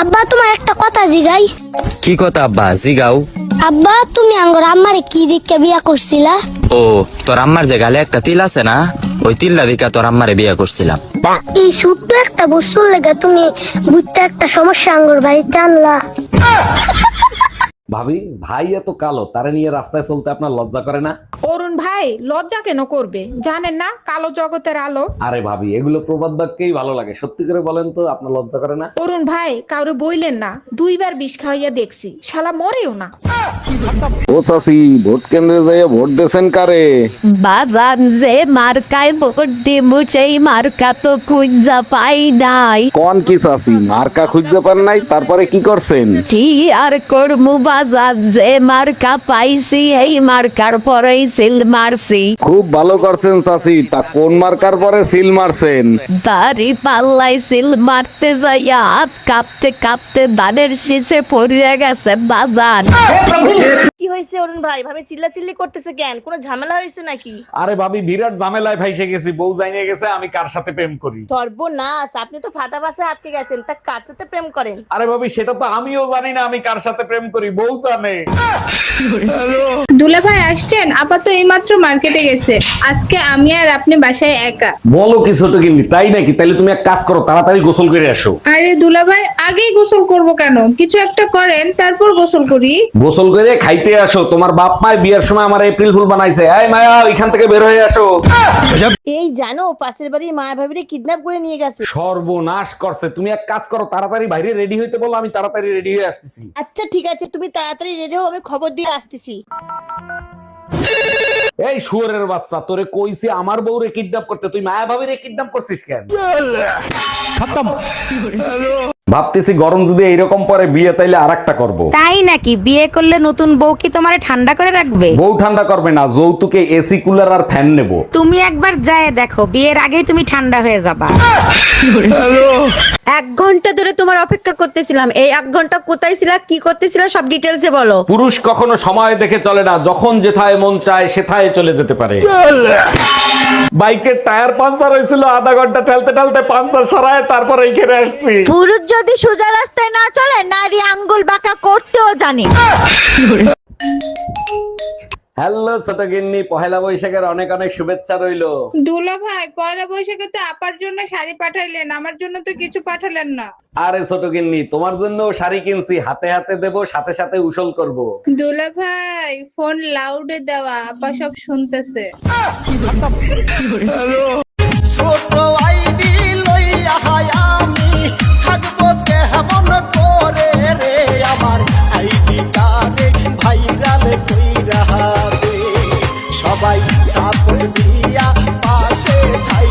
আব্বা তোমার একটা কথা জিগাই। কি কথা আব্বা? জিগাও। আব্বা তুমি আঙ্গর আম্মারে কি দিকে বিয়া করছিলা? ও তোর আম্মার যে গালে একটা তিল আছে না, ওই তিল্লা দিকা তোর আম্মারে বিয়া করছিলাম। এই ছোট্ট একটা বস্তুর লেগে তুমি বুঝতে একটা সমস্যা আঙ্গর বাড়িতে আনলা। ভাবি, ভাই এত কালো, তারে নিয়ে রাস্তায় চলতে আপনার লজ্জা করে না? অরুণ ভাই লজ্জা কেন করবে? জানেন না কালো জগতের আলো। আরে ভাবি, এগুলো প্রবাদ বাক্যেই ভালো লাগে, সত্যি করে বলেন তো, আপনার লজ্জা করে না? অরুণ ভাই কাউরে বইলেন না, 2বার বিষ খাওয়াইয়া দেখছি, শালা মরেও না। ও চাচি, ভোট কেন্দ্রে যাইয়া ভোট দেছেন কারে? বাজান যে মার্কায় ভোট দিমু সেই মার্কা তো খুঁজা পাই নাই। কোন কি চাচি, মার্কা খুঁজতে পারেন নাই, তারপরে কি করছেন? কি আর করমু বাজার যে মার্কা পাইছি এই মার্কার পরেই সিল মারছি। খুব ভালো করছেন চাচি, তা কোন মার্কার পরে সিল মারছেন? দাড়ি পাল্লাই সিল মারতে যাইয়া হাত কাঁপতে কাঁপতে দানের শীষে পড়িয়া গেছে বাজান। কি হয়েছে অরুণ ভাই? ভাবে চিল্লাচিল্লি করতেছে কেন? কোনো ঝামেলা হয়েছে নাকি? আরে ভাবি, বিরাট ঝামেলায় ফাইসে গেছি, বউ জানিয়ে গেছে আমি কার সাথে প্রেম করি। সর্বনাশ, আপনি তো ফাটা বাসে আটকে গেছেন, তা কার সাথে প্রেম করেন? আরে ভাবি, সেটা তো আমিও জানি না আমি কার সাথে প্রেম করি, বউ জানে। দুলা ভাই আসছেন? আপাতত এইমাত্র মার্কেটে গেছে। আজকে আমি আর আপনি বাসায় একা। বলো কি ছোট কিন্নি, তাই নাকি? তাইলে তুমি এক কাজ করো, তাড়াতাড়ি গোসল করে আসো। আরে দুলা ভাই আগেই গোসল করব কেন? কিছু একটা করেন তারপর গোসল করি। গোসল করে খাইতে আসো, তোমার বাপ মায়ের বিয়ের সময় আমার এপ্রিল ফুল বানাইছে। এই মায়া, এখান থেকে বের হয়ে আসো। এই জানো, পাশের বাড়ির মায়া ভাবিরে কিডন্যাপ করে নিয়ে গেছে। সর্বনাশ করছে। তুমি এক কাজ করো, তাড়াতাড়ি বাইরে রেডি হইতে বলো, আমি তাড়াতাড়ি রেডি হয়ে আসতেছি। আচ্ছা ঠিক আছে, তুমি তাড়াতাড়ি রেডি হও, আমি খবর দিয়ে আসতেছি। এই শুয়োরের বাচ্চা, তোরে কইছি আমার বউরে কিডন্যাপ করতে, তুই মায়া ভাবিরে কিডন্যাপ করছিস কেন? ভাবতেছি গরম যদি এইরকম পরে বিয়ে, তাইলে আরেকটা করব। তাই নাকি? বিয়ে করলে নতুন বউ কি তোমারে ঠান্ডা করে রাখবে? বউ ঠান্ডা করবে না, যৌতুকে এসি কুলার আর ফ্যান নেব। তুমি একবার যায় দেখো, বিয়ের আগেই তুমি ঠান্ডা হয়ে যাবা। 1 ঘন্টা ধরে তোমার অপেক্ষা করতেছিলাম। এই 1 ঘন্টা কোথায় ছিলা, কি করতেছিলা, সব ডিটেলসে বলো। পুরুষ কখনো সময় দেখে চলে না, যখন যেথায় মন চায় সেথায় চলে যেতে পারে। বাইকের টায়ার পাঞ্চার হয়েছিল, আধা ঘন্টা ঠেলতে ঠেলতে পাঞ্চার সরায় তারপরে এইখানে আসছি। পুরুষ যদি সোজা রাস্তায় না চলে, নারী আঙ্গুল বাঁকা করতেও জানে। হ্যালো ছোট গিন্নি, পহেলা বৈশাখের অনেক অনেক শুভেচ্ছা রইলো। দুলা ভাই পয়লা বৈশাখে তো আপার জন্য শাড়ি পাঠাইলেন, আমার জন্য তো কিছু পাঠালেন না। আরে ছোট গিন্নি, তোমার জন্য শাড়ি কিনছি, হাতে হাতে দেবো, সাথে সাথে উসল করব। দুলা ভাই ফোন লাউডে দেওয়া, আপা সব শুনতেছে। ছোট আইডি লইয়া আমি থাকবো কেমন করে রে, আমার আইডি কার্ডে ভাইরাল কইরা দে, সবাই সাপোর্ট দিয়া পাশে থাই।